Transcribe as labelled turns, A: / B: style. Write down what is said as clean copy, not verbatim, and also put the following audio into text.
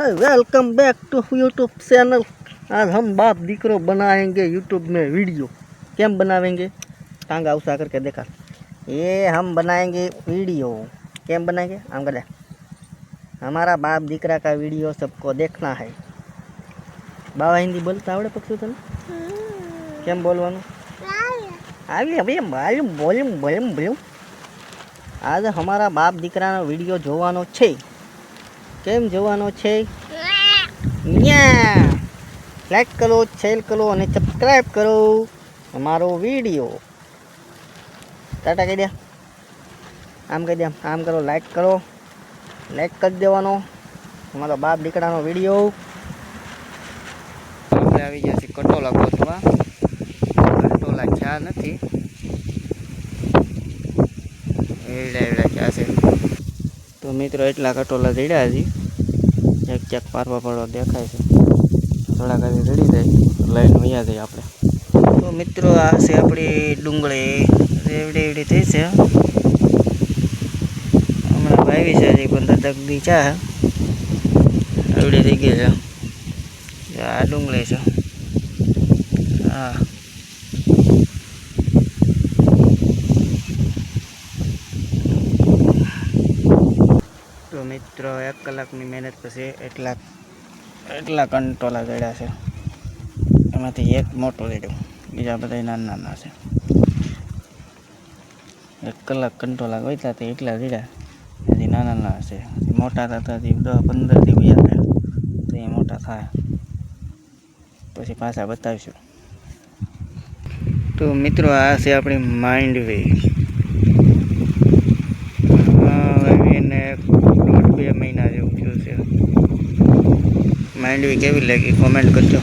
A: Welcome back to YouTube channel. आज हम बाप दीकरो बनाएंगे यूट्यूब में वीडियो। कैम बनावेंगे? टांगा उसा करके देखा। ये हम बनाएंगे वीडियो। कैम बनाएंगे? हम कर हमारा बाप दीकरा का वीडियो सबको देखना है। बाबा हिंदी बोलता आवड़े पक्षी तने? केम बोलवानु? આવી હવે માલુમ બોલું બોલું બોલું आज हमारा बाप दीकराનો વિડીયો જોવાનો છે। કેમ જોવાનો છે? લાઈક કરો, શેર કરો અને સબસ્ક્રાઈબ કરો અમારો વિડીયો। ટાટા કહી દે, આમ કહી દે, આમ કરો, લાઈક કરી દેવાનો અમારો બાપ દીકરાનો વિડીયો। આપણે આવી ગયા છીએ કટોલા ગોતવા। કટોલા ચા નથી, એવડા ચા છે। તો મિત્રો એટલા કટોલા જડ્યા હજી, એક ચેક પારવા પડવા દેખાય છે। થોડા કાલે જડી જાય લઈને વયા જાય આપણે। તો મિત્રો આ છે આપણી ડુંગળી, એવડી એવડી થઈ છે। હમણાં વાવી છે હજી 15 દી ચા એવડી થઈ ગઈ છે। આ ડુંગળી છે। હા તો મિત્રો 1 કલાકની મહેનત પછી એટલા કંટોલા જડ્યા છે। એમાંથી એક મોટો જડ્યો, બીજા બધા નાના નાના છે। 1 કલાક કંટોલા ગોત્યા તે એટલા જડ્યા, હજી નાના નાના છે। મોટા થતા 10-15 દી વયા થાય તો એ મોટા થાય, પછી પાછા બતાવીશું। તો મિત્રો આ છે આપણી માંડવી। એને 1.5-2 મહિના જેવું થયું છે। માંડવી કેવી લાગી કોમેન્ટ કરજો।